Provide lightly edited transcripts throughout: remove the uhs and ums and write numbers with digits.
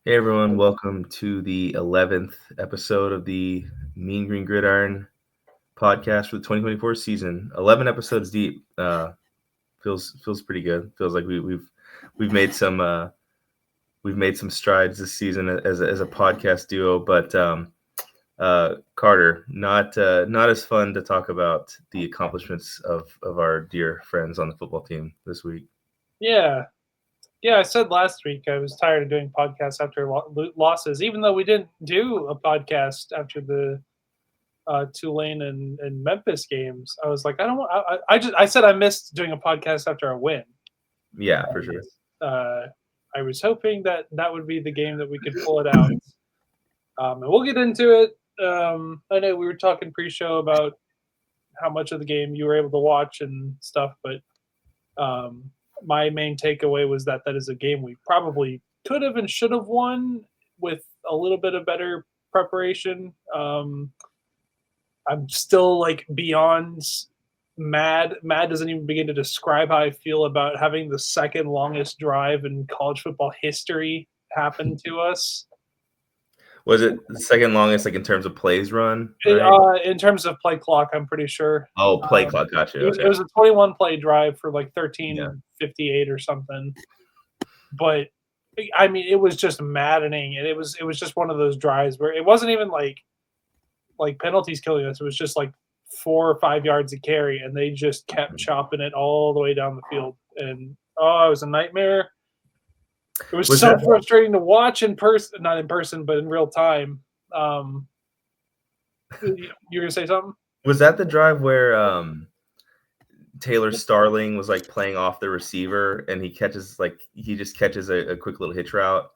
Hey everyone, welcome to the 11th episode of the Mean Green Gridiron podcast for the 2024 season. 11 episodes deep. Feels pretty good. Feels like we've made some strides this season as a podcast duo. But Carter, not as fun to talk about the accomplishments of our dear friends on the football team this week. Yeah. Yeah, I said last week I was tired of doing podcasts after losses, even though we didn't do a podcast after the Tulane and Memphis games. I was like, I don't want. I said I missed doing a podcast after a win. Yeah, for And, sure. I was hoping that that would be the game that we could pull it out. And we'll get into it. I know we were talking pre-show about how much of the game you were able to watch and stuff, but Um, my main takeaway was that that is a game we probably could have and should have won with a little bit of better preparation. I'm still like beyond mad. Mad doesn't even begin to describe how I feel about having the second longest drive in college football history happen to us. Was it the second longest, like in terms of plays run, right? In terms of play clock, I'm pretty sure. Oh, play clock. Gotcha. It Okay. was a 21 play drive for like Yeah. 13:58 or something. But I mean, it was just maddening, and it was just one of those drives where it wasn't even like penalties killing us. It was just like 4 or 5 yards of carry, and they just kept chopping it all the way down the field. And it was a nightmare. It was Was so that frustrating to watch in person, not in person, but in real time. Um, you were gonna say something? was that the drive where Taylor Starling was like playing off the receiver and he just catches a quick little hitch route,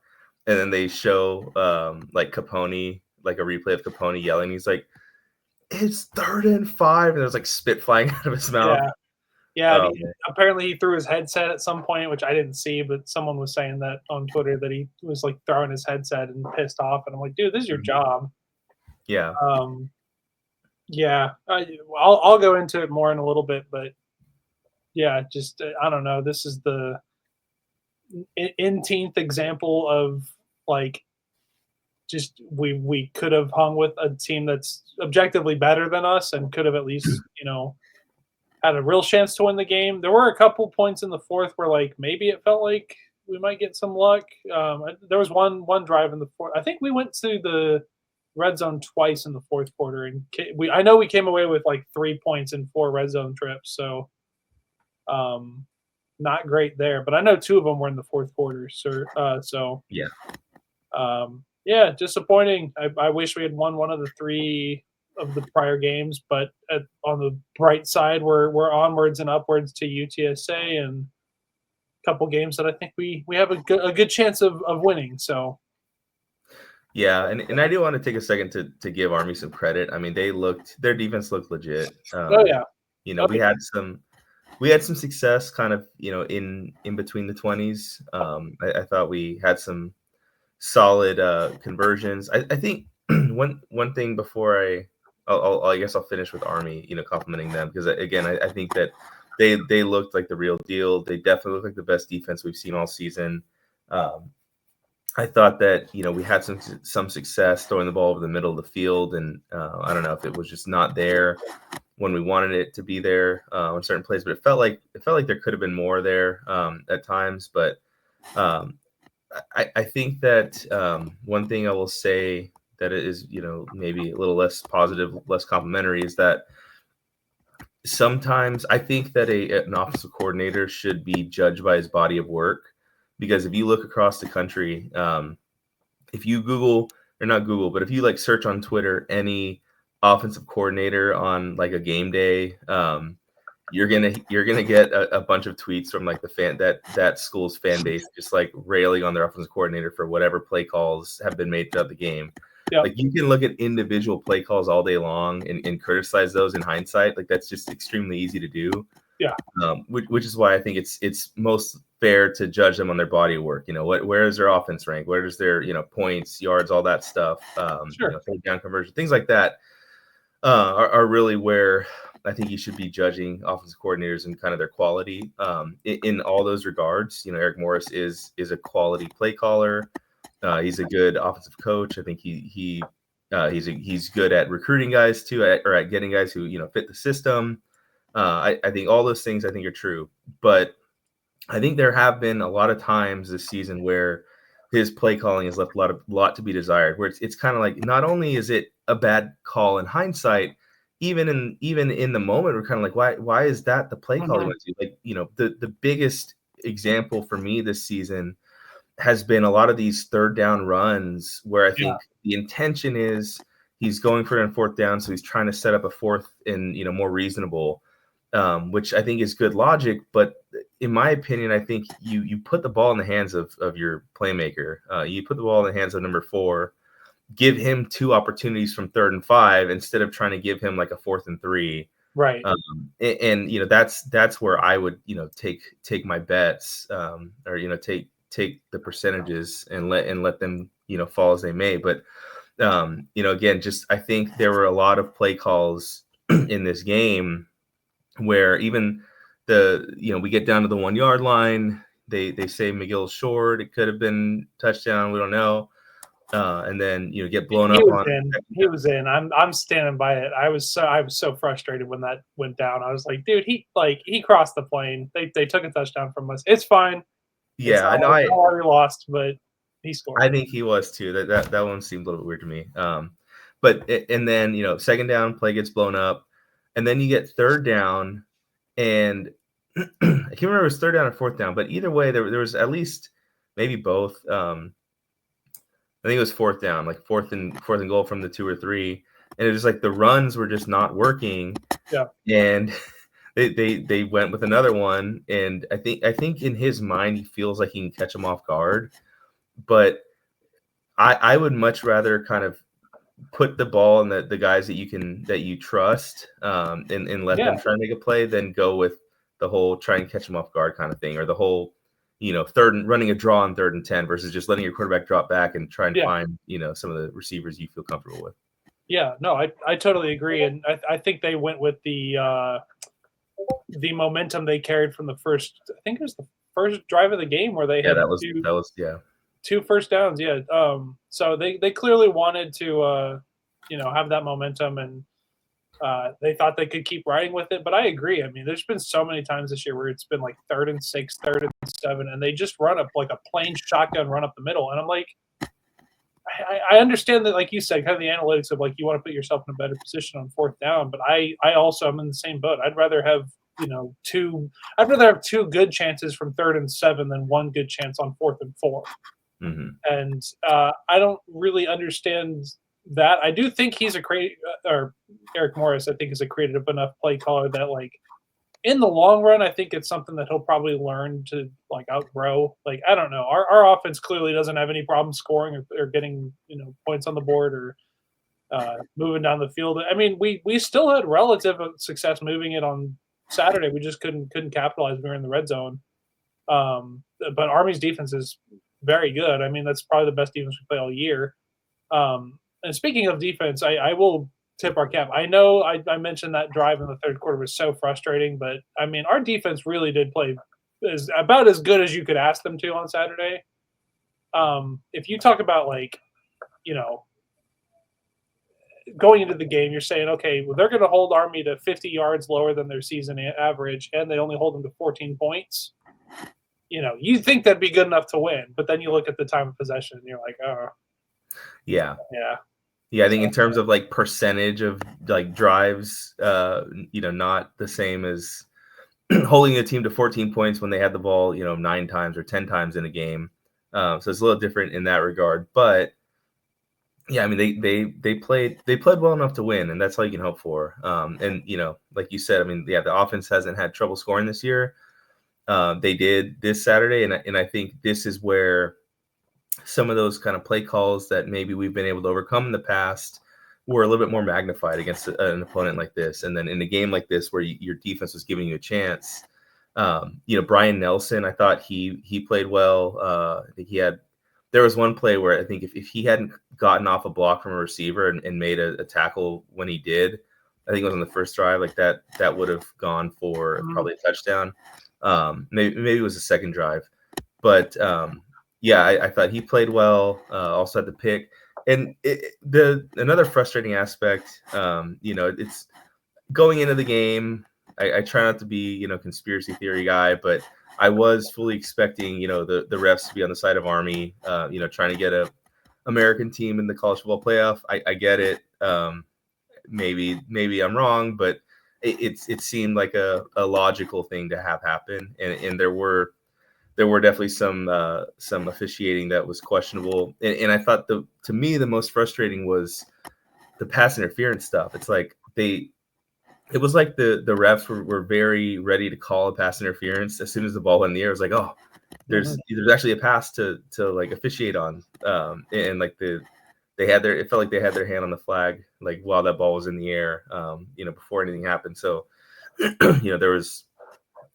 and then they show like Capone, like a replay of Capone yelling. He's like, "It's 3rd and 5," and there's like spit flying out of his mouth. Yeah, yeah. And Oh man. apparently, he threw his headset at some point, which I didn't see, but someone was saying that on Twitter that he was like throwing his headset and pissed off. And I'm like, dude, this is your Mhm. job. Yeah. Um, yeah, I'll go into it more in a little bit, but yeah, just I don't know. This is the th example of like just we could have hung with a team that's objectively better than us and could have at least had a real chance to win the game. There were a couple points in the fourth where like maybe it felt like we might get some luck. There was one drive in the fourth. I think we went to the red zone twice in the fourth quarter, and I know we came away with like 3 points in 4 red zone trips. So um, not great there, but I know two of them were in the fourth quarter. So Yeah. yeah, disappointing. I wish we had won one of the three of the prior games, but on the bright side, we're onwards and upwards to UTSA and a couple games that I think we have a good chance of winning. So Yeah, and I do want to take a second to give Army some credit. I mean, their defense looked legit. oh yeah, oh We yeah, had some success kind of, in between the 20s. I thought we had some solid conversions. I think one thing before I guess I'll finish with Army, complimenting them because again, I think that they looked like the real deal. They definitely look like the best defense we've seen all season. Um, I thought that we had some success throwing the ball over the middle of the field, and I don't know if it was just not there when we wanted it to be there on certain plays, but it felt like there could have been more there at times. But um, I think that one thing I will say that is maybe a little less positive, less complimentary is that sometimes I think that an offensive coordinator should be judged by his body of work, because if you look across the country, if you Google, or not Google, but if you like search on Twitter any offensive coordinator on like a game day, you're gonna get a bunch of tweets from like the that school's fan base just like railing on their offensive coordinator for whatever play calls have been made throughout the game. yeah, Like you can look at individual play calls all day long and criticize those in hindsight. Like that's just extremely easy to do. yeah, Which is why I think it's most fair to judge them on their body of work. Where is their offense rank? Where does their points, yards, all that stuff, sure, third down conversion, things like that are really where I think you should be judging offensive coordinators and kind of their quality in all those regards. Eric Morris is a quality play caller. He's a good offensive coach. I think he's good at recruiting guys too, or at getting guys who fit the system. I think all those things I think are true, but I think there have been a lot of times this season where his play calling has left a lot to be desired. Where it's kind of like, not only is it a bad call in hindsight, even in the moment, we're kind of like, why is that the play call he went to? Like, the biggest example for me this season has been a lot of these third down runs where I think the intention is he's going for it on fourth down, so he's trying to set up a fourth and more reasonable, which I think is good logic. But in my opinion, I think you put the ball in the hands of your playmaker. You put the ball in the hands of number 4. Give him 2 opportunities from 3rd and 5 instead of trying to give him like a 4th and 3. Right. And that's where I would take my bets, or take the percentages and let them fall as they may. But again, just I think there were a lot of play calls in this game where even we get down to the 1 yard line, they say McGill's short, it could have been touchdown, we don't know, and then get blown up on. He was in. I'm standing by it. I was so frustrated when that went down. I was like, dude, he crossed the plane. They took a touchdown from us. It's fine. Yeah, I know. I already lost, but he scored. I think he was too. That one seemed a little bit weird to me. But and then second down, play gets blown up, and then you get third down, and I can't remember if it was third down or fourth down, but either way, there was at least maybe both. I think it was fourth down, like fourth and goal from the 2 or 3, and it was like the runs were just not working. Yeah, and they went with another one, and I think in his mind he feels like he can catch them off guard, but I would much rather kind of put the ball in the guys that you trust, and let them try and make a play than go with the whole try and catch them off guard kind of thing, or the whole running a draw on 3rd and 10 versus just letting your quarterback drop back and try and find some of the receivers you feel comfortable with. Yeah, no, I totally agree, and I think they went with the momentum they carried from the first. I think it was the first drive of the game where they had that was 2 first downs. Yeah, so they clearly wanted to have that momentum, and they thought they could keep riding with it. But I agree. I mean, there's been so many times this year where it's been like 3rd and 6, 3rd and 7, and they just run up like a plain shotgun run up the middle, and I'm like, I understand that, like you said, kind of the analytics of like you want to put yourself in a better position on 4th down, but I also am in the same boat. I'd rather have 2 good chances from 3rd and 7 than 1 good chance on 4th and 4. Mm-hmm. And I don't really understand that. I do think he's or Eric Morris, I think, is a creative enough play caller that, like, in the long run, I think it's something that he'll probably learn to like outgrow. Like, I don't know. Our offense clearly doesn't have any problem scoring or getting points on the board or moving down the field. I mean, we still had relative success moving it on Saturday. We just couldn't capitalize when we were in the red zone. But Army's defense is very good. I mean, that's probably the best defense we play all year. And speaking of defense, I will tip our cap. I know I mentioned that drive in the 3rd quarter was so frustrating, but I mean, our defense really did play about as good as you could ask them to on Saturday. If you talk about going into the game, you're saying, okay, well, they're going to hold Army to 50 yards lower than their season average, and they only hold them to 14 points. You think that'd be good enough to win, but then you look at the time of possession, and you're like, oh. Yeah. Yeah, I think in terms of like percentage of like drives, not the same as holding a team to 14 points when they had the ball, 9 times or 10 times in a game. So it's a little different in that regard. But yeah, I mean, they played well enough to win, and that's all you can hope for. And like you said, I mean, the offense hasn't had trouble scoring this year. They did this Saturday, and I think this is where some of those kind of play calls that maybe we've been able to overcome in the past were a little bit more magnified against an opponent like this. And then in a game like this where your defense was giving you a chance, Brian Nelson, I thought he played well. I think there was one play where I think if he hadn't gotten off a block from a receiver and made a tackle when he did, I think it was on the first drive, like that would have gone for probably a touchdown. Maybe it was the second drive, but Yeah, I thought he played well. Also had the pick, and another frustrating aspect. It's going into the game. I try not to be conspiracy theory guy, but I was fully expecting the refs to be on the side of Army. Trying to get a American team in the college football playoff. I get it. Maybe I'm wrong, but it seemed like a logical thing to have happen, and there were definitely some officiating that was questionable, and I thought to me the most frustrating was the pass interference stuff. It's like it was like the refs were very ready to call a pass interference as soon as the ball went in the air. It was like, oh, there's actually a pass to like officiate on, and like it felt like they had their hand on the flag like while that ball was in the air, before anything happened. So there was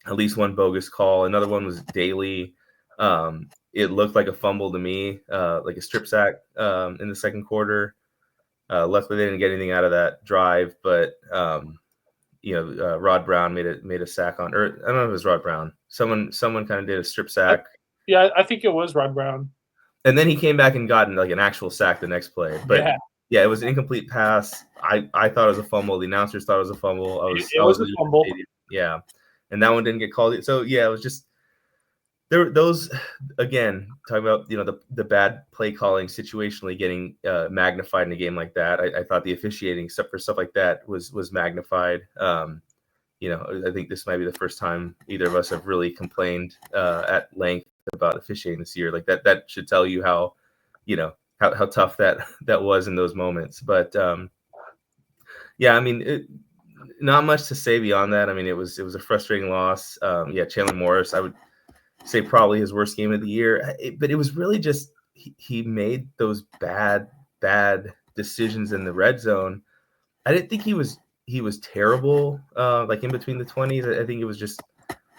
at least one bogus call. Another one was Daly. It looked like a fumble to me, like a strip sack in the second quarter. Luckily, they didn't get anything out of that drive, but Rod Brown made a sack on, or I don't know if it was Rod Brown. Someone kind of did a strip sack. I think it was Rod Brown. And then he came back and got like an actual sack the next play. But yeah, it was an incomplete pass. I thought it was a fumble. The announcers thought it was a fumble. It was a fumble. Yeah, and that one didn't get called. So yeah, it was just those again talking about the bad play calling situationally getting magnified in a game like that. I thought the officiating for stuff like that was magnified. I think this might be the first time either of us have really complained at length about officiating this year. Like that should tell you how how tough that was in those moments. But yeah, I mean, not much to say beyond that. I mean, it was a frustrating loss. Chandler Morris, I would say probably his worst game of the year. But it was really just he made those bad decisions in the red zone. I didn't think he was terrible, like in between the 20s. I think it was just,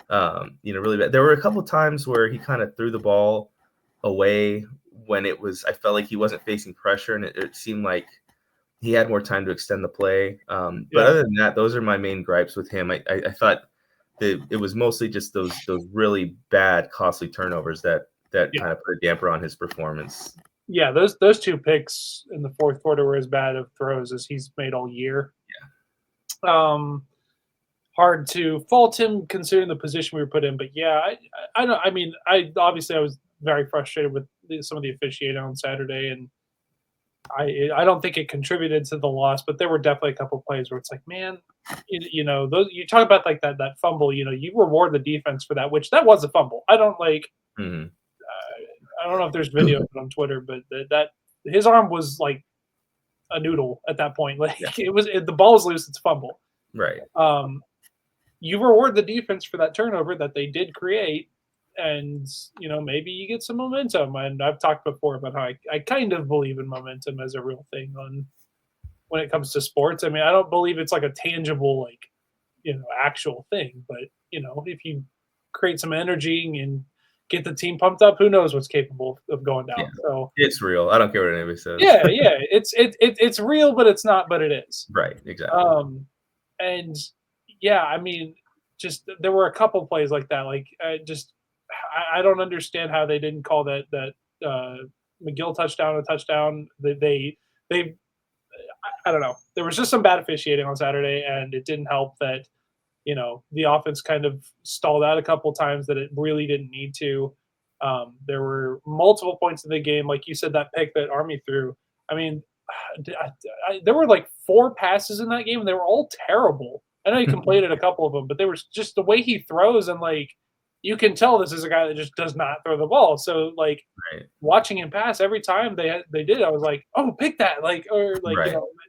really bad. There were a couple times where he kind of threw the ball away when I felt like he wasn't facing pressure, and it seemed like he had more time to extend the play. But other than that, those are my main gripes with him. I thought that it was mostly just those really bad, costly turnovers that kind of put a damper on his performance. Yeah, those two picks in the fourth quarter were as bad of throws as he's made all year. Yeah. Hard to fault him considering the position we were put in, but yeah, I don't. I mean, I was very frustrated with some of the officiating on Saturday, and I don't think it contributed to the loss, but there were definitely a couple plays where it's like, man, those you talk about like that fumble, you reward the defense for that, which that was a fumble. I don't like. Mm-hmm. I don't know if there's video of it on Twitter, but that his arm was like a noodle at that point. Like the ball is loose, it's a fumble. Right. You reward the defense for that turnover that they did create, and maybe you get some momentum. And I've talked before about how I kind of believe in momentum as a real thing when it comes to sports. I mean, I don't believe it's like a tangible actual thing, but if you create some energy and get the team pumped up, who knows what's capable of going down. Yeah. So it's real. I don't care what anybody says. Yeah, it's real, but it's not, but it is. Right, exactly. And yeah, I mean, just there were a couple plays like that. Like I don't understand how they didn't call that McGill touchdown a touchdown. They I don't know. There was just some bad officiating on Saturday, and it didn't help that the offense kind of stalled out a couple times that it really didn't need to. There were multiple points in the game, like you said, that pick that Army threw. I mean, there were like 4 passes in that game, and they were all terrible. I know he completed a couple of them, but they were just the way he throws, and like you can tell this is a guy that just does not throw the ball. So like watching him pass every time they did, I was like, oh, pick that,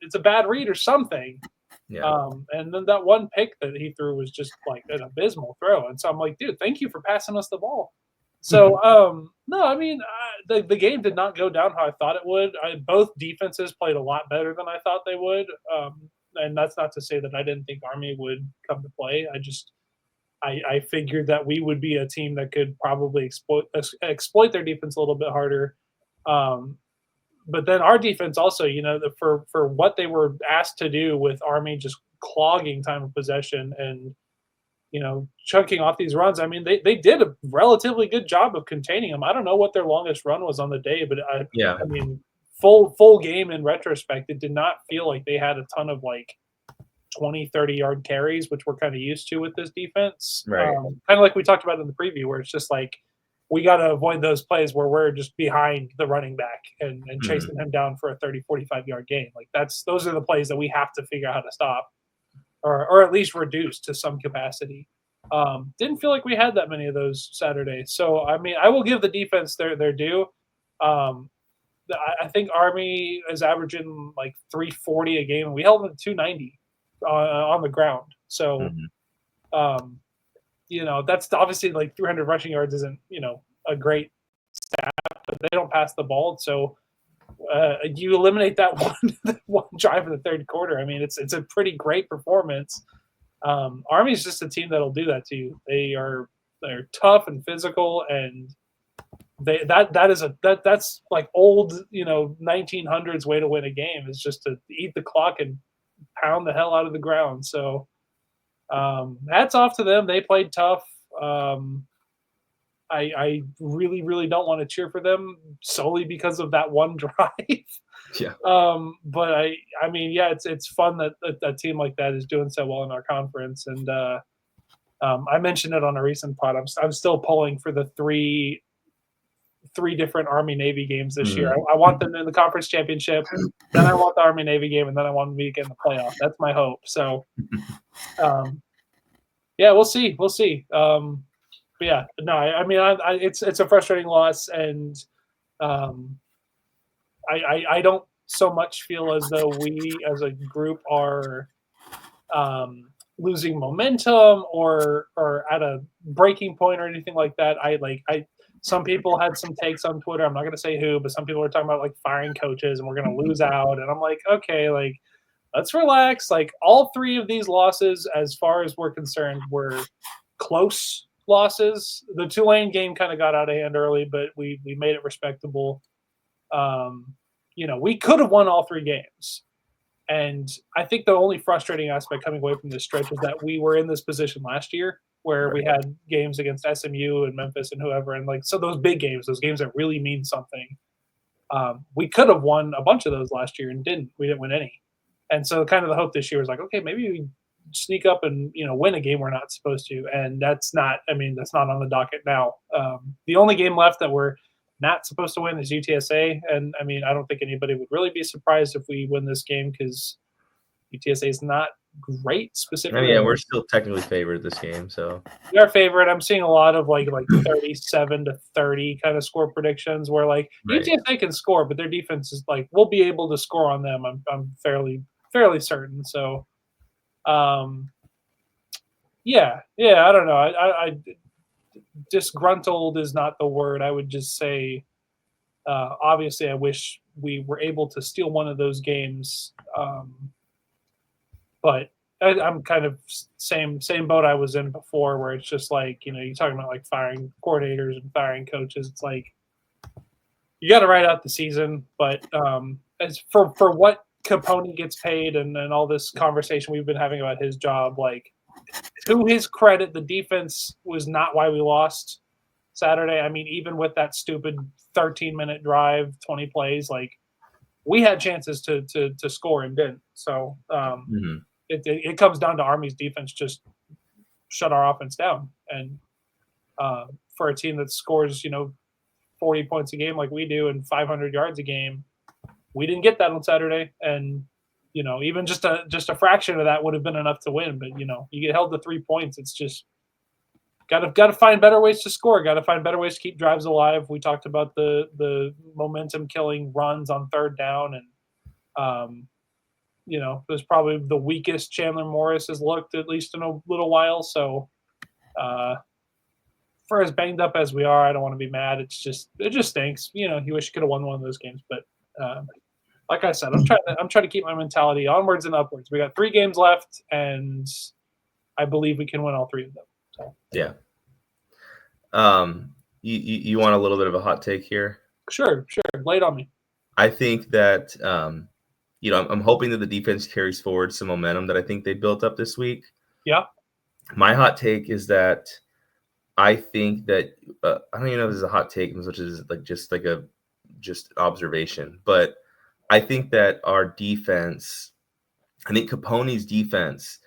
it's a bad read or something. Yeah. And then that one pick that he threw was just like an abysmal throw. And so I'm like, dude, thank you for passing us the ball. So, no, I mean, the game did not go down how I thought it would. Both defenses played a lot better than I thought they would. And that's not to say that I didn't think Army would come to play. I figured that we would be a team that could probably exploit their defense a little bit harder. But then our defense also, for what they were asked to do with Army just clogging time of possession and, chunking off these runs. I mean, they did a relatively good job of containing them. I don't know what their longest run was on the day, but Yeah. I mean, full game in retrospect, it did not feel like they had a ton of like 20, 30-yard carries, which we're kind of used to with this defense. Right. Kind of like we talked about in the preview, where it's just like we got to avoid those plays where we're just behind the running back and chasing him down for a 30, 45-yard gain. Like those are the plays that we have to figure out how to stop or at least reduce to some capacity. Didn't feel like we had that many of those Saturday. So, I mean, I will give the defense their due. I think Army is averaging like 340 a game. We held them to 290 on the ground. So, that's obviously like 300 rushing yards isn't, a great stat, but they don't pass the ball. So you eliminate that one drive in the third quarter. I mean, it's a pretty great performance. Army's just a team that'll do that to you. They're tough and physical, and that's like old 1900s way to win a game is just to eat the clock and pound the hell out of the ground. So hats off to them. They played tough. I really, really don't want to cheer for them solely because of that one drive. Yeah. But I mean, yeah, it's fun that a team like that is doing so well in our conference. And I mentioned it on a recent pod. I'm still pulling for the three different Army Navy games this year. I want them in the conference championship, then I want the Army Navy game, and then I want them to get in the playoff. That's my hope. So, yeah, we'll see. But yeah, no, I mean, it's a frustrating loss, and I don't so much feel as though we as a group are losing momentum or at a breaking point or anything like that. Some people had some takes on Twitter. I'm not going to say who, but some people were talking about like firing coaches and we're going to lose out. And I'm like, okay, like let's relax. Like all three of these losses, as far as we're concerned, were close losses. The Tulane game kind of got out of hand early, but we made it respectable. We could have won all three games. And I think the only frustrating aspect coming away from this stretch was that we were in this position last year where we had games against SMU and Memphis and whoever. And so those big games, those games that really mean something, we could have won a bunch of those last year and didn't. We didn't win any. And so kind of the hope this year was like, okay, maybe we sneak up and, win a game we're not supposed to. And that's not on the docket now. The only game left that we're not supposed to win is UTSA. And I mean, I don't think anybody would really be surprised if we win this game because UTSA is not great specifically. Yeah, we're still technically favored this game, so we are favorite. I'm seeing a lot of like 37-30 kind of score predictions where UTSA can score, but their defense is like we'll be able to score on them. I'm fairly certain. So, yeah, I don't know. I disgruntled is not the word. I would just say, obviously, I wish we were able to steal one of those games. But I'm kind of same boat I was in before, where it's just like you're talking about like firing coordinators and firing coaches. It's like you got to write out the season, but as for what Capone gets paid and all this conversation we've been having about his job, like to his credit, the defense was not why we lost Saturday. I mean, even with that stupid 13-minute drive, 20 plays, like we had chances to score and didn't. So it comes down to Army's defense just shut our offense down. And for a team that scores 40 points a game like we do and 500 yards a game, we didn't get that on Saturday. And even just a fraction of that would have been enough to win. But you get held to 3 points. It's just got to find better ways to score. Got to find better ways to keep drives alive. We talked about the momentum killing runs on third down, and it was probably the weakest Chandler Morris has looked at least in a little while. So for as banged up as we are, I don't want to be mad. It just stinks. You wish you could have won one of those games, but. Like I said, I'm trying to keep my mentality onwards and upwards. We got 3 games left, and I believe we can win all 3 of them. So. Yeah. You want a little bit of a hot take here? Sure. Lay it on me. I think that I'm hoping that the defense carries forward some momentum that I think they built up this week. Yeah. My hot take is that I think that I don't even know if this is a hot take, which is like just observation, but I think that our defense, I think Capone's defense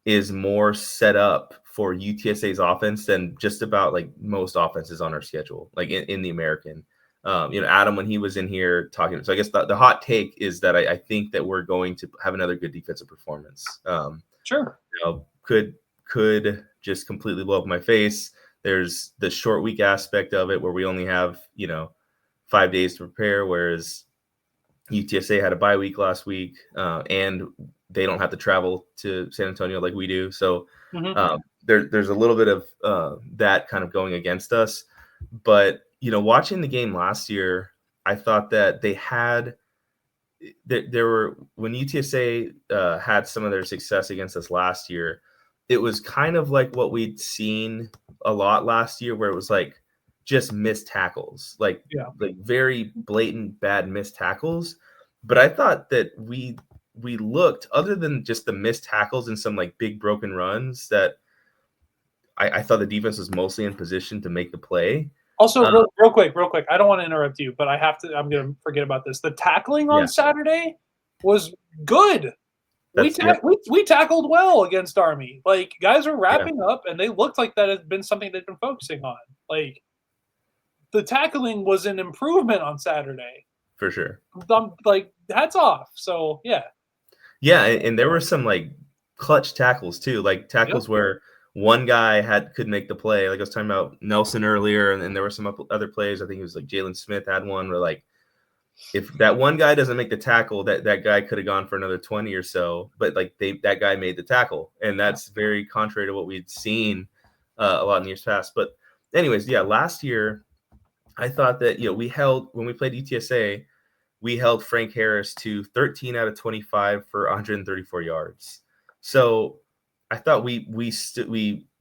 is more set up for UTSA's offense than just about like most offenses on our schedule, like in the American. Adam, when he was in here talking, so I guess the hot take is that I think that we're going to have another good defensive performance. Sure. Could just completely blow up my face. There's the short week aspect of it where we only have 5 days to prepare, whereas UTSA had a bye week last week, and they don't have to travel to San Antonio like we do. So there's a little bit of that kind of going against us. But watching the game last year, I thought that they had there were when UTSA had some of their success against us last year, it was kind of like what we'd seen a lot last year, where it was like just missed tackles, like very blatant bad missed tackles. But I thought that we looked, other than just the missed tackles and some like big broken runs, that I thought the defense was mostly in position to make the play. Also, real quick, I don't want to interrupt you, but I'm going to forget about this. The tackling on Saturday was good. We tackled well against Army. Like, guys were wrapping up, and they looked like that had been something they'd been focusing on. Like, the tackling was an improvement on Saturday. For sure. Like, hats off. So, yeah. Yeah, and there were some, like, clutch tackles, too. Like, tackles where one guy could make the play. Like I was talking about Nelson earlier, and there were some other plays. I think it was like Jalen Smith had one where, like, if that one guy doesn't make the tackle, that guy could have gone for another 20 or so. But like that guy made the tackle, and that's very contrary to what we'd seen a lot in years past. But anyways, last year I thought that when we played UTSA, we held Frank Harris to 13 out of 25 for 134 yards. So I thought we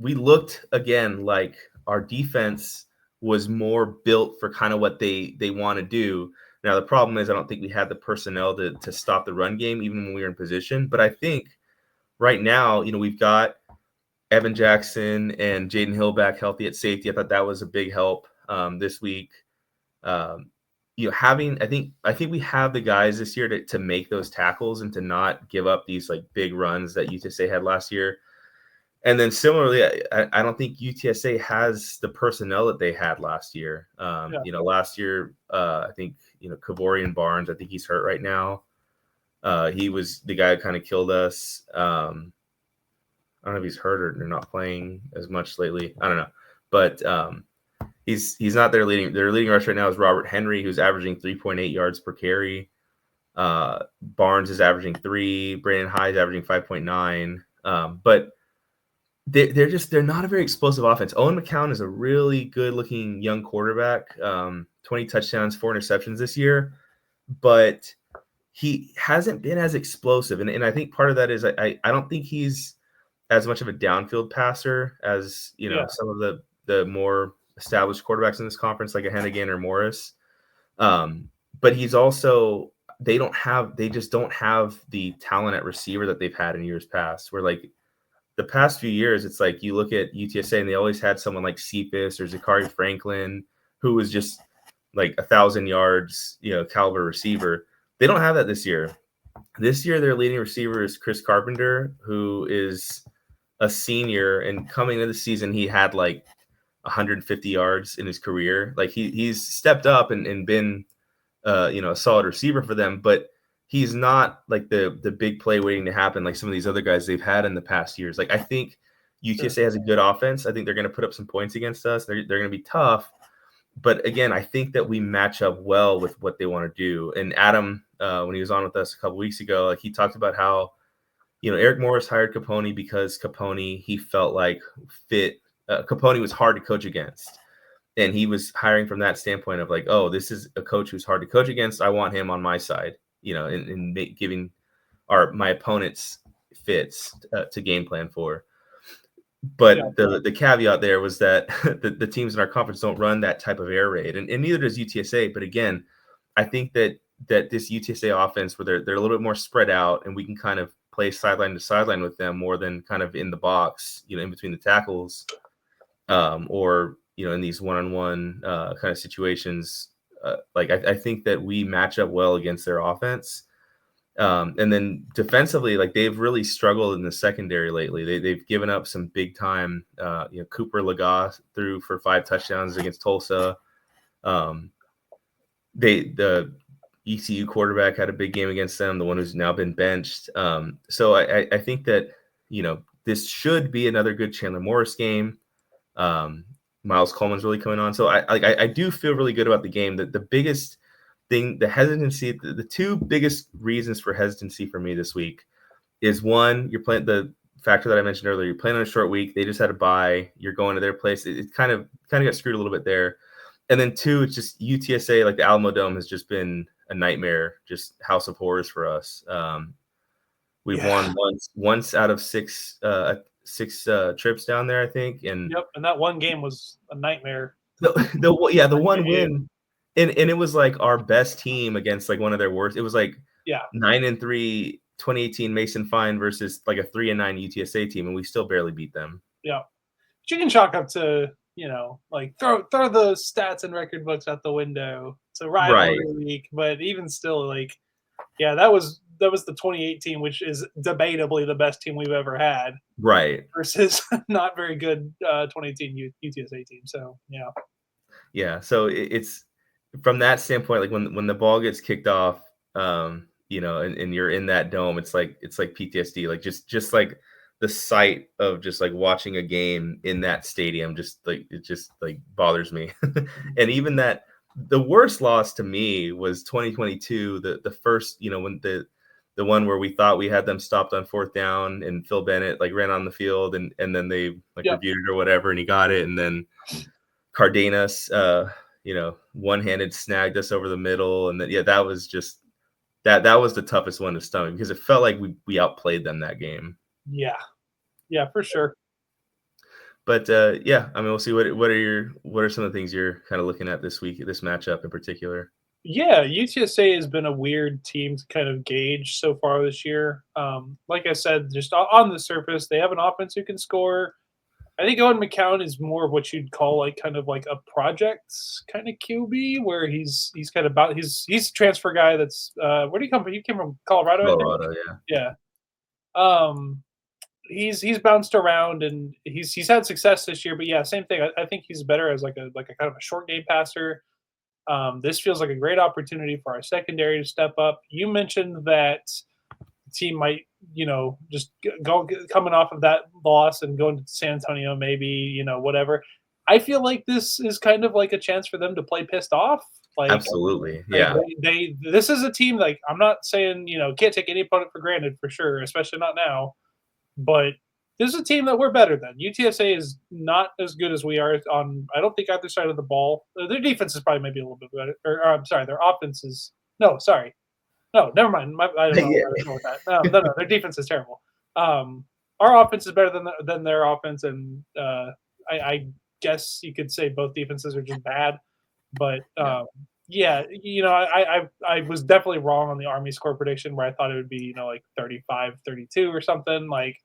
looked again like our defense was more built for kind of what they want to do. Now the problem is I don't think we had the personnel to stop the run game even when we were in position. But I think right now, we've got Evan Jackson and Jaden Hill back healthy at safety. I thought that was a big help this week. I think we have the guys this year to make those tackles and to not give up these like big runs that UTSA had last year. And then similarly, I don't think UTSA has the personnel that they had last year. Last year, I think, Kavorian Barnes, I think he's hurt right now. He was the guy who kind of killed us. I don't know if he's hurt or not playing as much lately. I don't know. But he's not their leading rush right now is Robert Henry, who's averaging 3.8 yards per carry. Barnes is averaging 3. Brandon High is averaging 5.9. But they're not a very explosive offense. Owen McCown is a really good looking young quarterback. 20 touchdowns, 4 interceptions this year, but he hasn't been as explosive. And I think part of that is I don't think he's as much of a downfield passer as some of the more established quarterbacks in this conference, like a Hennigan or Morris. But he's also they just don't have the talent at receiver that they've had in years past, where like the past few years, it's like you look at UTSA and they always had someone like Cephas or Zachary Franklin, who was just like 1,000 yards, caliber receiver. They don't have that this year. This year, their leading receiver is Chris Carpenter, who is a senior, and coming into the season, he had like 150 yards in his career. Like he's stepped up and been, a solid receiver for them, but he's not like the big play waiting to happen like some of these other guys they've had in the past years. Like I think UTSA has a good offense. I think they're going to put up some points against us. They're going to be tough. But again, I think that we match up well with what they want to do. And Adam, when he was on with us a couple weeks ago, like he talked about how, Eric Morris hired Capone because Capone, he felt like Capone was hard to coach against. And he was hiring from that standpoint of like, oh, this is a coach who's hard to coach against. I want him on my side. In giving my opponents fits to game plan for. But the caveat there was that the teams in our conference don't run that type of air raid, and neither does UTSA. But again, I think that this UTSA offense, where they're a little bit more spread out, and we can kind of play sideline to sideline with them more than kind of in the box, in between the tackles, or in these one-on-one kind of situations. Like I think that we match up well against their offense. And then defensively, like they've really struggled in the secondary lately. They've given up some big time. Cooper Lagas threw for 5 touchdowns against Tulsa. The ECU quarterback had a big game against them, the one who's now been benched. So I think that this should be another good Chandler Morris game. Miles Coleman's really coming on, so I do feel really good about the game. That the biggest thing, the hesitancy, the 2 biggest reasons for hesitancy for me this week is, one, you're playing the factor that I mentioned earlier. You're playing on a short week. They just had a bye. You're going to their place. It kind of got screwed a little bit there. And then 2, it's just UTSA, like the Alamo Dome has just been a nightmare, just house of horrors for us. We've won once out of 6 trips down there, I think. And and that one game was a nightmare. The one win, and it was like our best team against like one of their worst. It was like 9-3 2018 Mason Fine versus like a 3-9 UTSA team, and we still barely beat them. Yeah, but you can chalk up to like throw the stats and record books out the window. It's a rivalry week, but even still, like, that was the 2018, which is debatably the best team we've ever had. Right. Versus not very good 2018 UTSA team. So yeah. So it's from that standpoint, like when the ball gets kicked off, and you're in that dome, it's like PTSD. Like just like the sight of just like watching a game in that stadium, it just bothers me. And even that, the worst loss to me was 2022, the first, when the one where we thought we had them stopped on 4th down and Phil Bennett like ran on the field and then they reviewed it or whatever and he got it, and then Cardenas one-handed snagged us over the middle, and then that was just that was the toughest one to stomach because it felt like we outplayed them that game. Yeah, for sure. But I mean, we'll see what are some of the things you're kind of looking at this week, this matchup in particular. Yeah, UTSA has been a weird team to kind of gauge so far this year. Like I said, just on the surface, they have an offense who can score. I think Owen McCown is more of what you'd call like kind of like a projects kind of QB, where he's kind of he's a transfer guy that's where do you come from? He came from Colorado. Colorado, yeah. He's bounced around and he's had success this year, but same thing. I think he's better as like a kind of a short game passer. This feels like a great opportunity for our secondary to step up. You mentioned that the team might, just go coming off of that loss and going to San Antonio, maybe, whatever. I feel like this is kind of like a chance for them to play pissed off. Like, absolutely, this is a team, like, I'm not saying can't take any opponent for granted for sure, especially not now. But this is a team that we're better than. UTSA is not as good as we are on, I don't think, either side of the ball. Their defense is probably maybe a little bit better. Or I'm sorry, their offense is – no, sorry. No, never mind. I don't know with that. No, their defense is terrible. Our offense is better than their offense, and I guess you could say both defenses are just bad. But, I was definitely wrong on the Army score prediction where I thought it would be, like 35-32 or something. Like,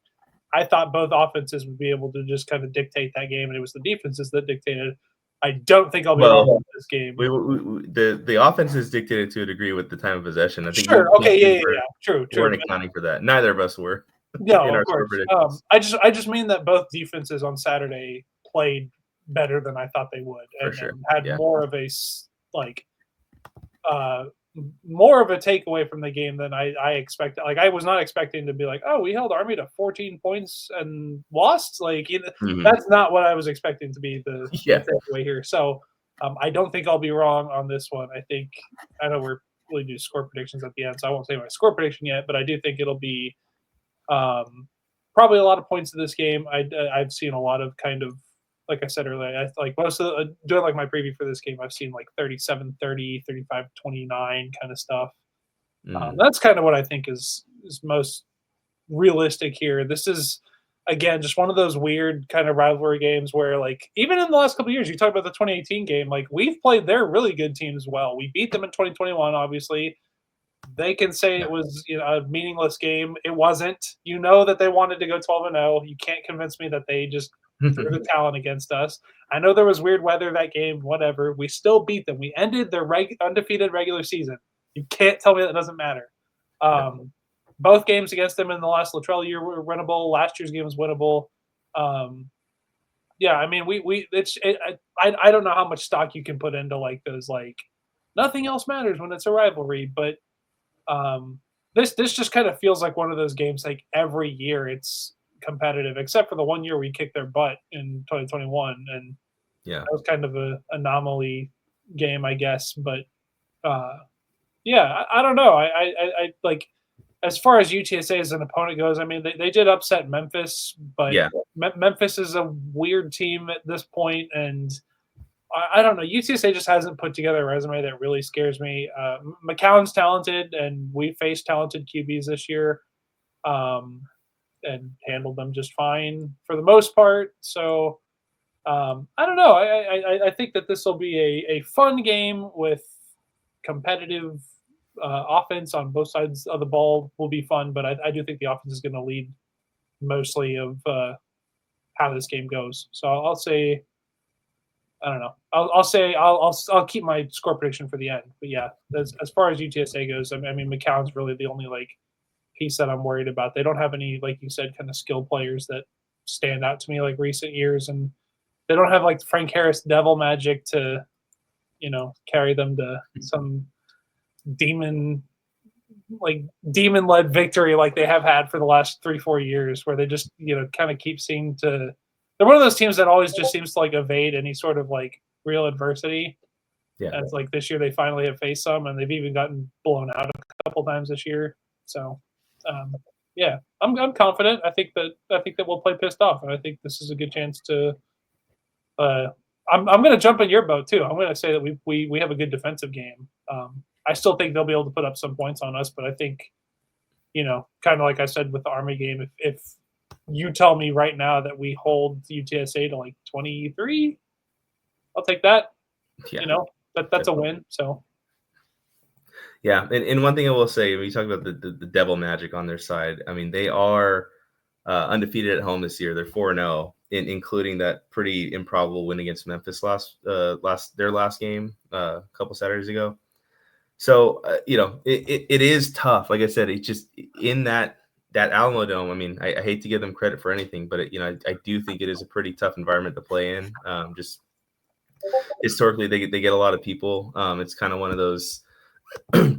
I thought both offenses would be able to just kind of dictate that game, and it was the defenses that dictated. I don't think I'll be wrong in this game. The offense is dictated to a degree with the time of possession. I think True. We weren't accounting for that. Neither of us were. No, of course. I just mean that both defenses on Saturday played better than I thought they would, and had more of a more of a takeaway from the game than I expected. Like, I was not expecting to be like, oh, we held Army to 14 points and lost. Like, that's not what I was expecting to be the takeaway here. So I don't think I'll be wrong on this one. I know we're really do score predictions at the end, so I won't say my score prediction yet, but I do think it'll be probably a lot of points in this game. I've seen a lot of kind of, like I said earlier, I like most of doing like my preview for this game, I've seen like 37-30, 35-29 kind of stuff. That's kind of what I think is most realistic here. This is, again, just one of those weird kind of rivalry games where, like, even in the last couple of years, you talk about the 2018 game, like, we've played their really good teams well. We beat them in 2021, obviously. They can say it was a meaningless game. It wasn't. You know that they wanted to go 12-0. You can't convince me that they just threw the talent against us. I know there was weird weather that game. Whatever. We still beat them. We ended their undefeated regular season. You can't tell me that doesn't matter. Both games against them in the last Luttrell year were winnable. Last year's game was winnable. Yeah, I mean, I don't know how much stock you can put into like those like nothing else matters when it's a rivalry, but this just kind of feels like one of those games like every year it's competitive, except for the one year we kicked their butt in 2021, and that was kind of a anomaly game, I guess. But yeah, I don't know. I like as far as UTSA as an opponent goes. I mean, they did upset Memphis, but Memphis is a weird team at this point, and I don't know. UTSA just hasn't put together a resume that really scares me. McCown's talented, and we faced talented QBs this year, and handled them just fine for the most part. So I don't know. I think that this will be a fun game with competitive offense on both sides of the ball. Will be fun, but I do think the offense is going to lead mostly of how this game goes. So I'll say. I don't know. I'll say I'll keep my score prediction for the end. But yeah, as far as UTSA goes, I mean McCown's really the only like piece that I'm worried about. They don't have any, like you said, kind of skill players that stand out to me like recent years, and they don't have like Frank Harris devil magic to, carry them to some demon-led victory like they have had for the last 3-4 years, where they just kind of keep seeming to. They're one of those teams that always just seems to like evade any sort of like real adversity. Yeah. And it's like this year they finally have faced some, and they've even gotten blown out a couple times this year. So, yeah, I'm confident. I think that we'll play pissed off, and I think this is a good chance to. I'm going to jump in your boat too. I'm going to say that we have a good defensive game. I still think they'll be able to put up some points on us, but I think, kind of like I said with the Army game, if you tell me right now that we hold UTSA to like 23, I'll take that. Yeah. That's a win. So. Yeah, and one thing I will say, when you talk about the devil magic on their side, I mean, they are undefeated at home this year. They're 4-0, including that pretty improbable win against Memphis their last game a couple Saturdays ago. So it is tough. Like I said, it's just in that Alamo Dome. I mean, I hate to give them credit for anything, but I do think it is a pretty tough environment to play in. Just historically, they get a lot of people. It's kind of one of those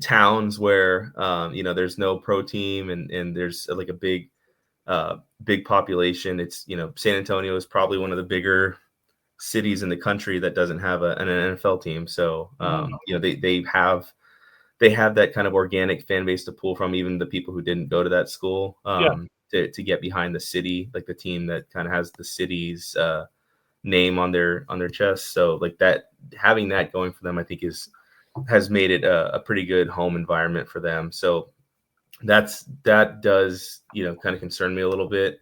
towns where there's no pro team, and there's like a big population. It's San Antonio is probably one of the bigger cities in the country that doesn't have an NFL team. So they have that kind of organic fan base to pull from, even the people who didn't go to that school, to get behind the city, like the team that kind of has the city's name on their chest. So like that, having that going for them, I think has made it a pretty good home environment for them. So that does kind of concern me a little bit.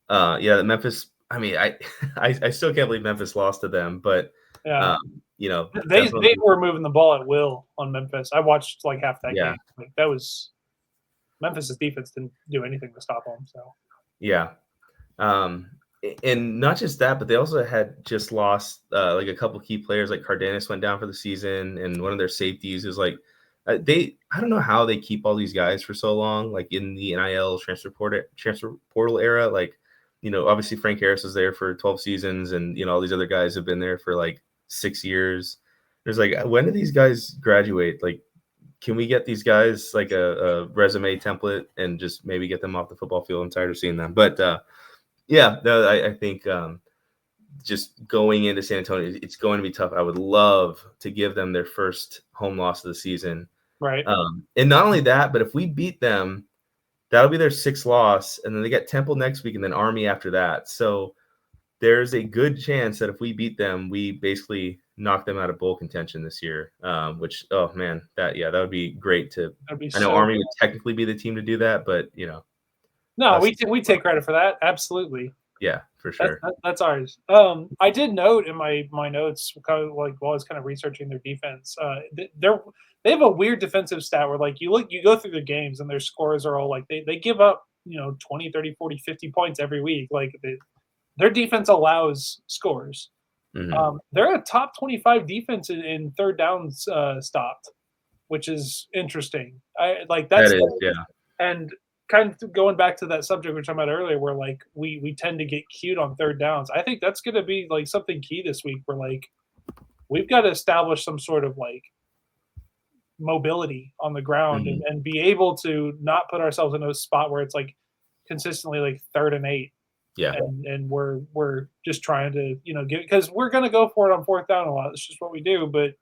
The Memphis. I mean, I still can't believe Memphis lost to them, but they were moving the ball at will on Memphis. I watched like half that game. Like, that was Memphis's defense didn't do anything to stop them. So and not just that, but they also had just lost like a couple key players. Like Cardenas went down for the season, and one of their safeties is like I don't know how they keep all these guys for so long, like in the NIL transfer portal era. Like, obviously Frank Harris was there for 12 seasons, and all these other guys have been there for like 6 years. There's like, when do these guys graduate? Like, can we get these guys like a resume template and just maybe get them off the football field? I'm tired of seeing them. But I think just going into San Antonio, it's going to be tough. I would love to give them their first home loss of the season. Right. And not only that, but if we beat them, that'll be their 6th loss. And then they get Temple next week and then Army after that. So there's a good chance that if we beat them, we basically knock them out of bowl contention this year, which, oh man, that would be great to. I know Army would technically be the team to do that, but No, we take credit for that. Absolutely. Yeah, for sure. That's ours. I did note in my notes, kind of like while I was kind of researching their defense, they have a weird defensive stat where like you go through the games and their scores are all like they give up 20, 30, 40, 50 points every week. Like their defense allows scores. Hmm. They're a top 25 defense in third downs stopped, which is interesting. I like That that's is, yeah. and kind of going back to that subject we were talking about earlier, where like we tend to get cute on third downs. I think that's going to be like something key this week. Where like we've got to establish some sort of like mobility on the ground Mhm. and be able to not put ourselves in a spot where it's like consistently like 3rd and 8 Yeah. and we're just trying to get because we're going to go for it on 4th down a lot. It's just what we do. But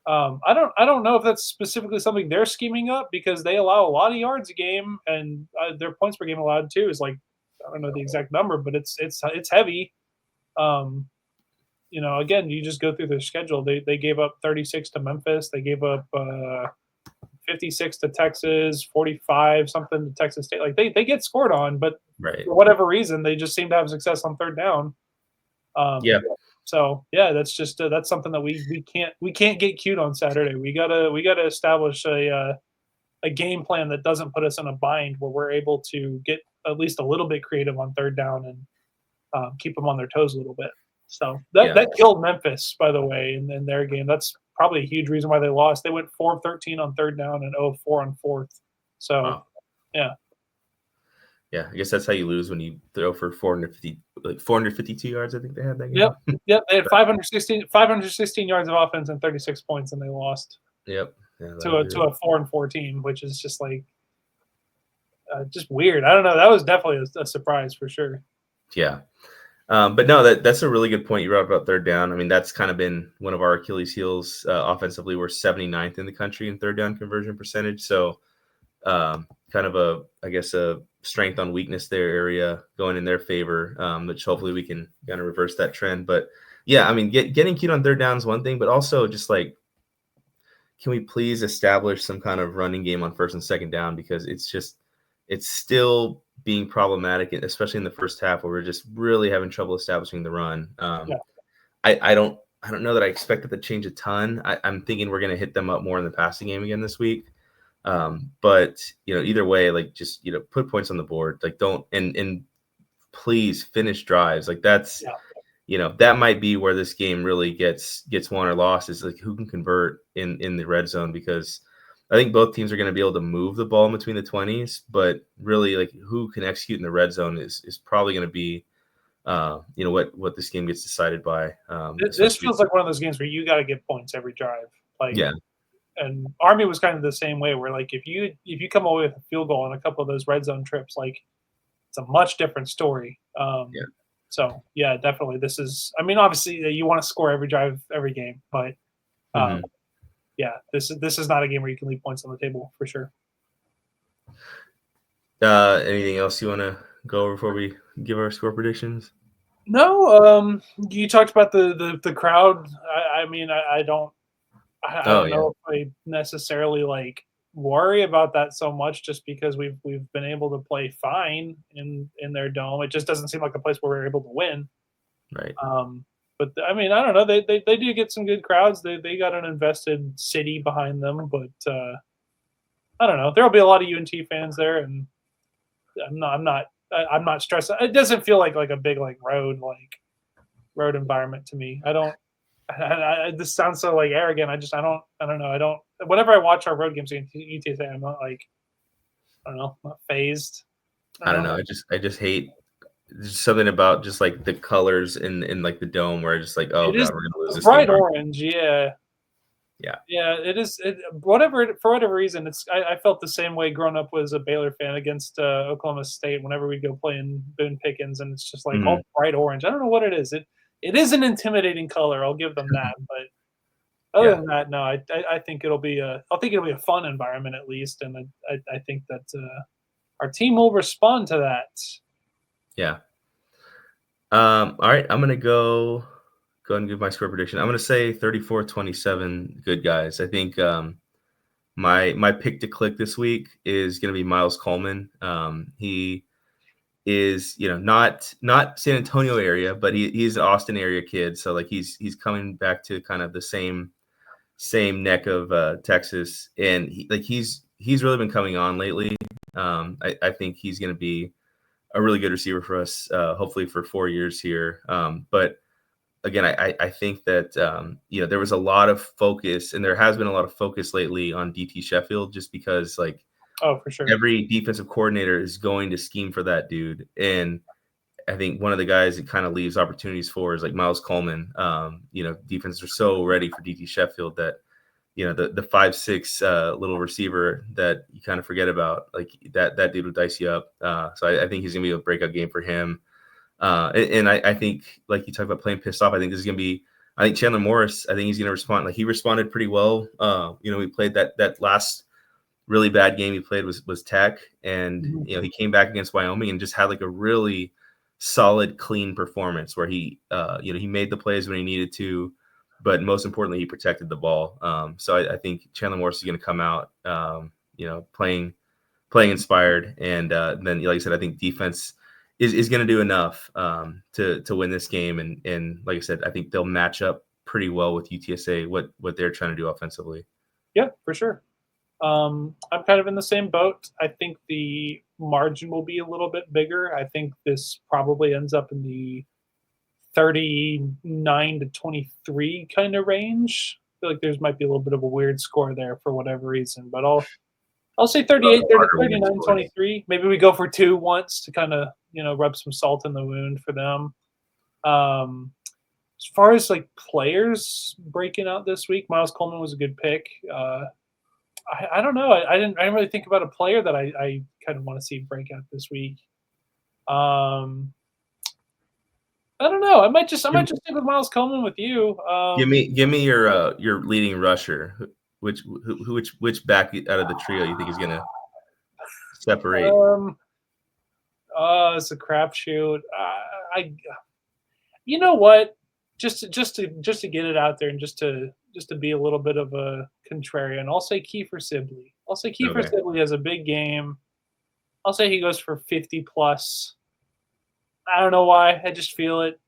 I don't know if that's specifically something they're scheming up because they allow a lot of yards a game and their points per game allowed too is like I don't know the exact number, but it's heavy. Um, again, you just go through their schedule. They gave up 36 to Memphis. They gave up 56 to Texas, 45 something to Texas State. Like they get scored on, but Right. for whatever reason, they just seem to have success on 3rd down. Um, Yeah. so yeah, that's just that's something that we can't get cute on Saturday. We gotta establish a game plan that doesn't put us in a bind where we're able to get at least a little bit creative on 3rd down and keep them on their toes a little bit. So that Yeah. that killed Memphis, by the way, in their game. That's probably a huge reason why they lost. They went 4 of 13 on 3rd down and 0 of 4 on 4th. So Wow. yeah, Yeah. I guess that's how you lose when you throw for 452 yards. I think they had that yep, game. yep. They had 516 yards of offense and 36 points, and they lost Yep. Yeah. to That'll a do to it. a 4-4 team, which is just like just weird. I don't know. That was definitely a surprise for sure. Yeah. But no, that's a really good point you brought up about 3rd down. I mean, that's kind of been one of our Achilles heels offensively. We're 79th in the country in 3rd down conversion percentage. So kind of I guess a strength on weakness there area going in their favor, which hopefully we can kind of reverse that trend. But yeah, I mean, getting cute on 3rd down is one thing, but also just like, can we please establish some kind of running game on 1st and 2nd down? Because it's still being problematic, especially in the first half where we're just really having trouble establishing the run. Yeah. I don't know that I expect it to change a ton. I'm thinking we're going to hit them up more in the passing game again this week. But either way, like just put points on the board. Like don't and please finish drives. Like that's Yeah. that might be where this game really gets won or lost is like who can convert in the red zone, because I think both teams are going to be able to move the ball in between the 20s, but really like who can execute in the red zone is probably going to be what this game gets decided by. This Especially feels like one of those games where you got to get points every drive. Like, yeah, and Army was kind of the same way, where like if you come away with a field goal on a couple of those red zone trips, like it's a much different story. yeah, So yeah, definitely. This is. I mean, obviously you want to score every drive, every game, but um, hmm yeah, this is not a game where you can leave points on the table for sure. Anything else you want to go over before we give our score predictions? No, you talked about the crowd. I mean, I don't. I Oh don't yeah, know if I necessarily like worry about that so much just because we've been able to play fine in their dome. It just doesn't seem like a place where we're able to win. right. But I mean, I don't know. They do get some good crowds. They got an invested city behind them, but I don't know. There'll be a lot of UNT fans there, and I'm not stressed. It doesn't feel like a big like road environment to me. I don't. This sounds so like arrogant. I don't know. I don't. Whenever I watch our road games against UTSA, I'm not like I don't know, not phased. I I don't don't know. know. I just hate there's something about just like the colors in like the dome where it's just like, oh It is god, we're gonna lose this game. bright orange. Yeah, Yeah. yeah. It is. For whatever reason, it's. I felt the same way growing up as a Baylor fan against Oklahoma State. Whenever we'd go play in Boone Pickens, and it's just like Mhm. all bright orange. I don't know what it is. It is an intimidating color. I'll give them that, but other Yeah. than that, no, I think it'll be a fun environment at least, and I think that our team will respond to that. Yeah. All right, I'm gonna go ahead and give my score prediction. I'm gonna say 34-27 good guys. I think my pick to click this week is gonna be Miles Coleman. He is, not San Antonio area, but he's an Austin area kid. So like he's coming back to kind of the same neck of Texas, and he's really been coming on lately. I think he's going to be a really good receiver for us, hopefully for 4 years here. But again, I think that there was a lot of focus, and there has been a lot of focus lately on DT Sheffield, just because like for sure, every defensive coordinator is going to scheme for that dude, and I think one of the guys it kind of leaves opportunities for is like Miles Coleman. Defenses are so ready for DT Sheffield that the 5'6" little receiver that you kind of forget about, like that dude will dice you up. So I think he's gonna be a breakout game for him. And I think, like you talked about playing pissed off, I think this is gonna be. I think Chandler Morris, I think he's gonna respond. Like he responded pretty well. We played that last really bad game he played was Tech, and he came back against Wyoming and just had like a really solid, clean performance where he made the plays when he needed to, but most importantly, he protected the ball. So I think Chandler Morris is going to come out, playing inspired, and then, like I said, I think defense is going to do enough to win this game, and like I said, I think they'll match up pretty well with UTSA what they're trying to do offensively. Yeah, for sure. I'm kind of in the same boat. I think the margin will be a little bit bigger. I think this probably ends up in the 39 to 23 kind of range. I feel like there's might be a little bit of a weird score there for whatever reason, but I'll say 38, 39, 23. Maybe we go for 2 once to kind of, rub some salt in the wound for them. As far as like players breaking out this week, Miles Coleman was a good pick. I don't know. I didn't really think about a player that I kind of want to see break out this week. I don't know. I might just stick with Miles Coleman with you. Give me your leading rusher. Which back out of the trio you think is gonna separate? It's a crapshoot. You know what? Just to get it out there and just to be a little bit of a contrarian, I'll say Kiefer Sibley. Sibley has a big game. I'll say he goes for 50 plus. I don't know why. I just feel it.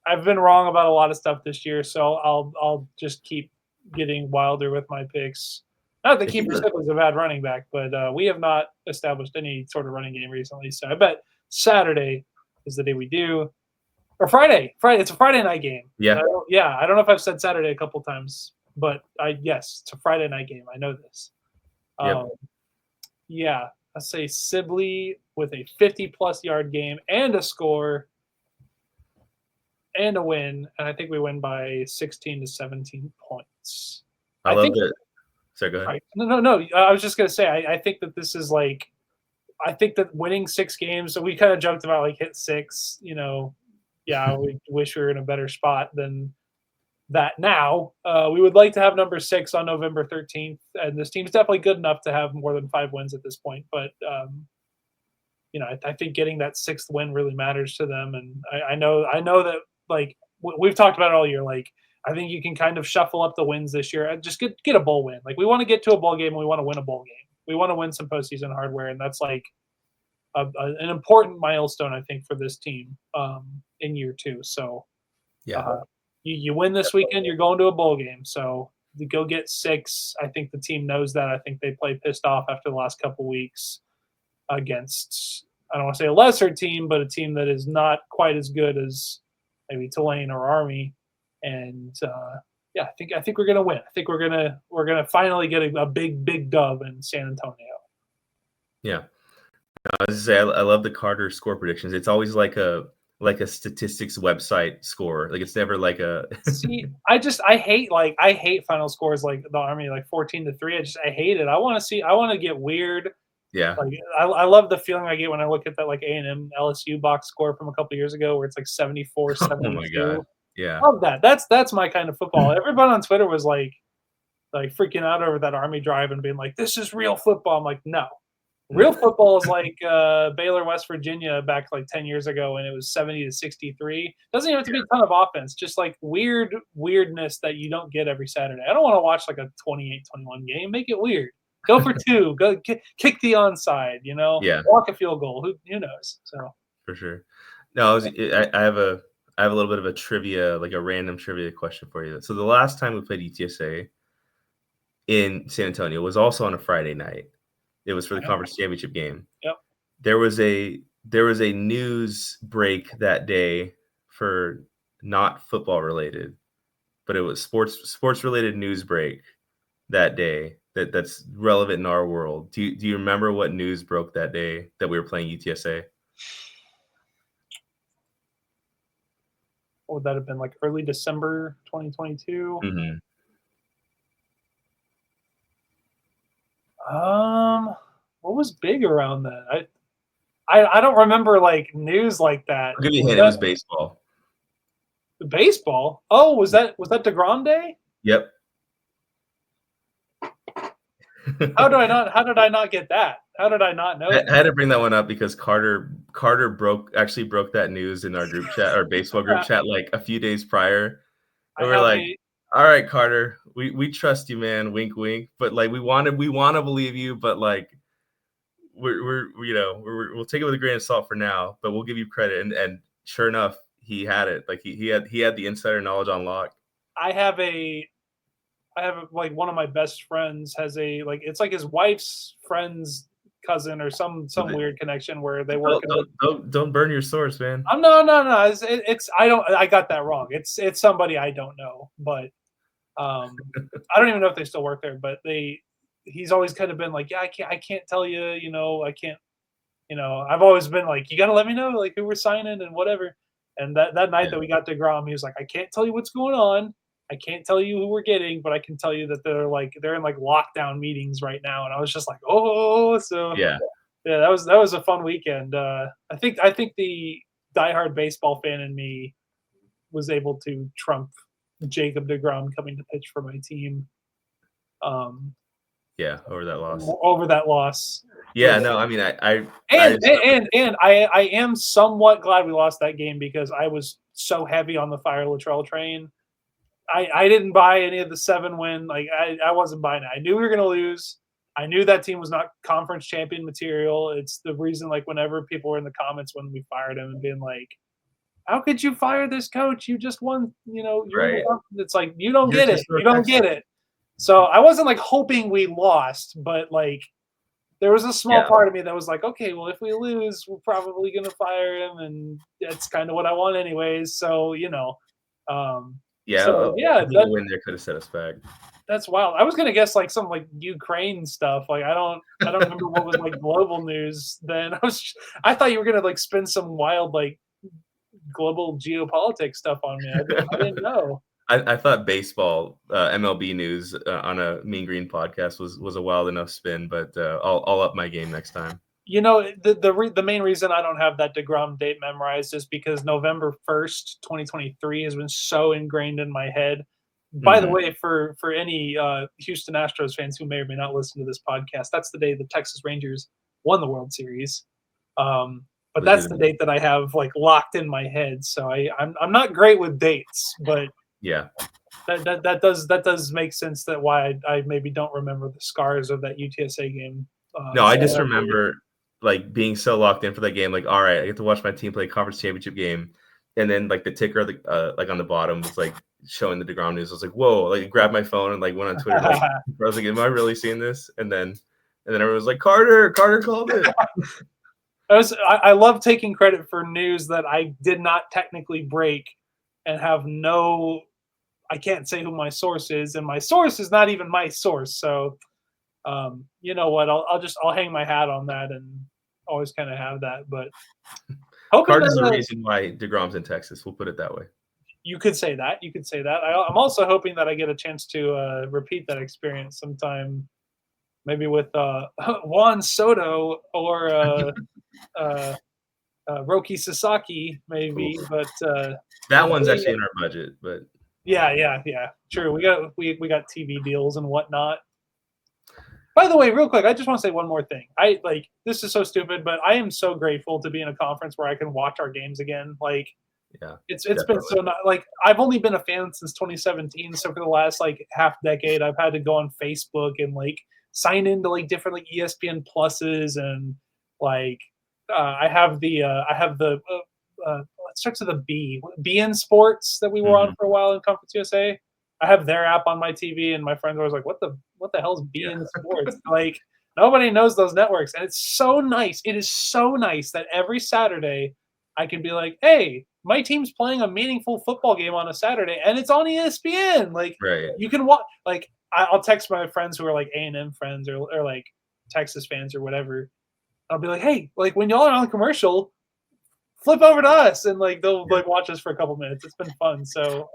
I've been wrong about a lot of stuff this year, so I'll just keep getting wilder with my picks. Not that Kiefer Sibley's a bad running back, but we have not established any sort of running game recently. So I bet Saturday is the day we do. Or Friday. It's a Friday night game. Yeah. I don't know if I've said Saturday a couple times, but yes, it's a Friday night game. I know this. Yep. I say Sibley with a 50-plus yard game and a score and a win, and I think we win by 16 to 17 points. I love it. Sorry, go ahead. Right. No. I was just going to say, I think that this is like, I think that winning 6 games, so we kind of joked about like hit 6, we wish we were in a better spot than that now. We would like to have number 6 on November 13th, and this team's definitely good enough to have more than 5 wins at this point. But, I think getting that 6th win really matters to them. And I know that, like, we've talked about it all year. Like, I think you can kind of shuffle up the wins this year and just get a bowl win. Like, we want to get to a bowl game and we want to win a bowl game. We want to win some postseason hardware, and that's like an important milestone, I think, for this team in year 2. So, you win this weekend, you're going to a bowl game. So to go get 6, I think the team knows that. I think they play pissed off after the last couple weeks against, I don't want to say a lesser team, but a team that is not quite as good as maybe Tulane or Army. And I think we're gonna win. I think we're gonna finally get a big dub in San Antonio. Yeah. I was say I love the Carter score predictions. It's always like a statistics website score. Like it's never like a. See, I hate final scores like the Army, like 14-3. I hate it. I want to get weird. Yeah. Like I love the feeling I get when I look at that like A&M LSU box score from a couple years ago where it's like 74-72. Oh my God. Yeah. Love that. That's my kind of football. Everybody on Twitter was like freaking out over that Army drive and being like, this is real football. I'm like, no. Real football is like Baylor, West Virginia back like 10 years ago, and it was 70-63. Doesn't even have to be a ton of offense, just like weirdness that you don't get every Saturday. I don't want to watch like a 28-21 game. Make it weird. Go for two. Go kick the onside. Yeah, Block a field goal. Who knows? So for sure. No, I have a little bit of a trivia, like a random trivia question for you. So the last time we played UTSA in San Antonio was also on a Friday night. It was for the conference championship game. Yep. There was a news break that day for not football related, but it was sports related news break that day that's relevant in our world. Do you remember what news broke that day that we were playing UTSA? What would that have been, like early December 2022? Mm-hmm. What was big around then? I don't remember like news like that. I'll give you a hint. It was baseball. Baseball? Oh, was that DeGrom Day? Yep. How did I not get that? How did I not know? I had to bring that one up because Carter broke that news in our group chat, our baseball group chat, like a few days prior. And we're like, all right, Carter, we trust you, man. Wink, wink. But like, we want to believe you, but like, we'll take it with a grain of salt for now, but we'll give you credit. And sure enough, he had it. Like he had the insider knowledge on lock. I have like one of my best friends has it's like his wife's friend's cousin or some weird connection where they work. Don't burn your source, man. No. I got that wrong. It's somebody I don't know, but I don't even know if they still work there. But he's always kind of been like, yeah, I can't tell you, I can't, I've always been like, you got to let me know like who we're signing and whatever. And that night that we got DeGrom, he was like, I can't tell you what's going on. I can't tell you who we're getting, but I can tell you that they're in like lockdown meetings right now. And I was just like, oh, so yeah, that was a fun weekend. I think the diehard baseball fan in me was able to trump Jacob DeGrom coming to pitch for my team. Yeah, over that loss. Yeah, no, I mean, I am somewhat glad we lost that game because I was so heavy on the Fire Luttrell train. I didn't buy any of the 7-win. Like I wasn't buying it. I knew we were going to lose. I knew that team was not conference champion material. It's the reason, like, whenever people were in the comments when we fired him and being like, how could you fire this coach? You just won, right. It's like, you don't get it. You don't get it. So I wasn't like hoping we lost, but like there was a small part of me that was like, okay, well, if we lose, we're probably going to fire him. And that's kind of what I want anyways. So, the win there could have set us back. That's wild. I was gonna guess like some like Ukraine stuff. Like I don't remember what was like global news then. I thought you were gonna like spin some wild like global geopolitics stuff on me. I didn't know. I thought baseball MLB news on a Mean Green podcast was a wild enough spin, but I'll up my game next time. The main reason I don't have that DeGrom date memorized is because November 1st, 2023 has been so ingrained in my head. By the way, for any Houston Astros fans who may or may not listen to this podcast, that's the day the Texas Rangers won the World Series. But that's the date that I have like locked in my head. So I'm not great with dates, but yeah, that does make sense that why I maybe don't remember the scars of that UTSA game. No, I just remember like being so locked in for that game. Like, all right, I get to watch my team play a conference championship game, and then like the ticker, like on the bottom was like showing the DeGrom news. I was like, whoa! Like, grabbed my phone and like went on Twitter. Like, I was like, am I really seeing this? And then everyone was like, Carter called it. I love taking credit for news that I did not technically break and have no. I can't say who my source is, and my source is not even my source. So, you know what? I'll hang my hat on that and always kind of have that. But Carter's the reason why DeGrom's in Texas. We'll put it that way. You could say that. I'm also hoping that I get a chance to repeat that experience sometime, maybe with Juan Soto or Roki Sasaki, maybe. Ooh. But that one's actually in our budget. But yeah. True. We got TV deals and whatnot. By the way, real quick, I just want to say one more thing. This is so stupid, but I am so grateful to be in a conference where I can watch our games again. Like, yeah, it's been so not like I've only been a fan since 2017. So for the last like half decade, I've had to go on Facebook and like sign into like different like ESPN pluses and like I have the it starts with a B. BN Sports that we were on Mhm. for a while in Conference USA. I have their app on my TV, and my friends are always like, what the hell is BN Sports?" Like nobody knows those networks, and it's so nice. It is so nice that every Saturday I can be like, "Hey, my team's playing a meaningful football game on a Saturday, and it's on ESPN." Like Right. you can watch. Like I'll text my friends who are like A&M friends or like Texas fans or whatever. I'll be like, "Hey, like when y'all are on commercial, flip over to us," and like they'll Yeah. like watch us for a couple minutes. It's been fun. So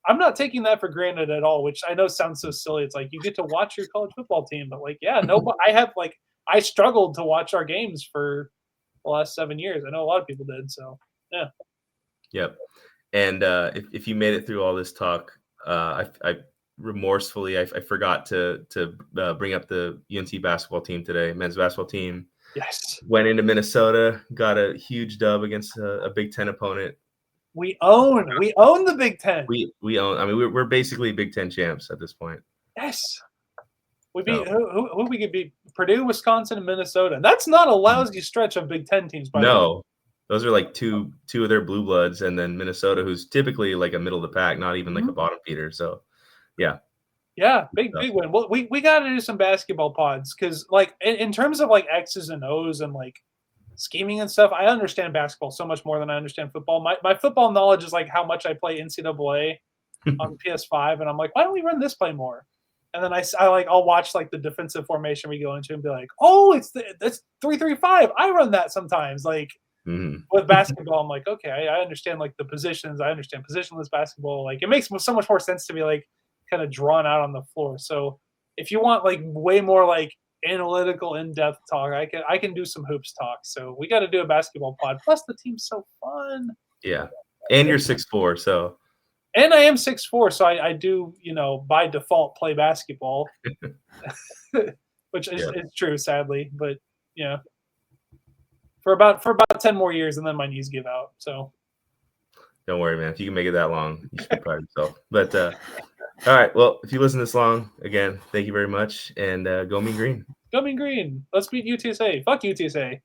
I'm not taking that for granted at all, which I know sounds so silly. It's like you get to watch your college football team, but like, yeah, no, I have like I struggled to watch our games for the last 7 years. I know a lot of people did. So yeah. Yep. And if you made it through all this talk, I remorsefully I forgot to bring up the UNT basketball team today. Men's basketball team Yes. went into Minnesota, got a huge dub against a Big Ten opponent. We own the Big Ten. We own. I mean, we're basically Big Ten champs at this point. Yes. We beat So who we could beat Purdue, Wisconsin, and Minnesota. That's not a lousy stretch of Big Ten teams, by the way. no, those are like two of their blue bloods, and then Minnesota, who's typically like a middle of the pack, not even like a bottom feeder. So yeah, Yeah, big win. Well, we got to do some basketball pods because, like, in terms of like X's and O's and like scheming and stuff, I understand basketball so much more than I understand football. My football knowledge is like how much I play NCAA on PS5, and I'm like, why don't we run this play more? And then I'll watch like the defensive formation we go into and be like, oh, that's 3-3-5. I run that sometimes. Like with basketball, I'm like, okay, I understand like the positions. I understand positionless basketball. Like it makes so much more sense to be like kind of drawn out on the floor. So if you want like way more like analytical, in-depth talk, I can do some hoops talk. So we got to do a basketball pod. Plus the team's so fun. yeah. And you're 6'4", so And I am 6'4", so I do, by default play basketball, which is true, sadly. But yeah, for about 10 more years, and then my knees give out. So don't worry, man. If you can make it that long, you should be proud of yourself. But all right, well, if you listen this long, again, thank you very much, and go Mean Green. Go Mean Green. Let's beat UTSA. Fuck UTSA.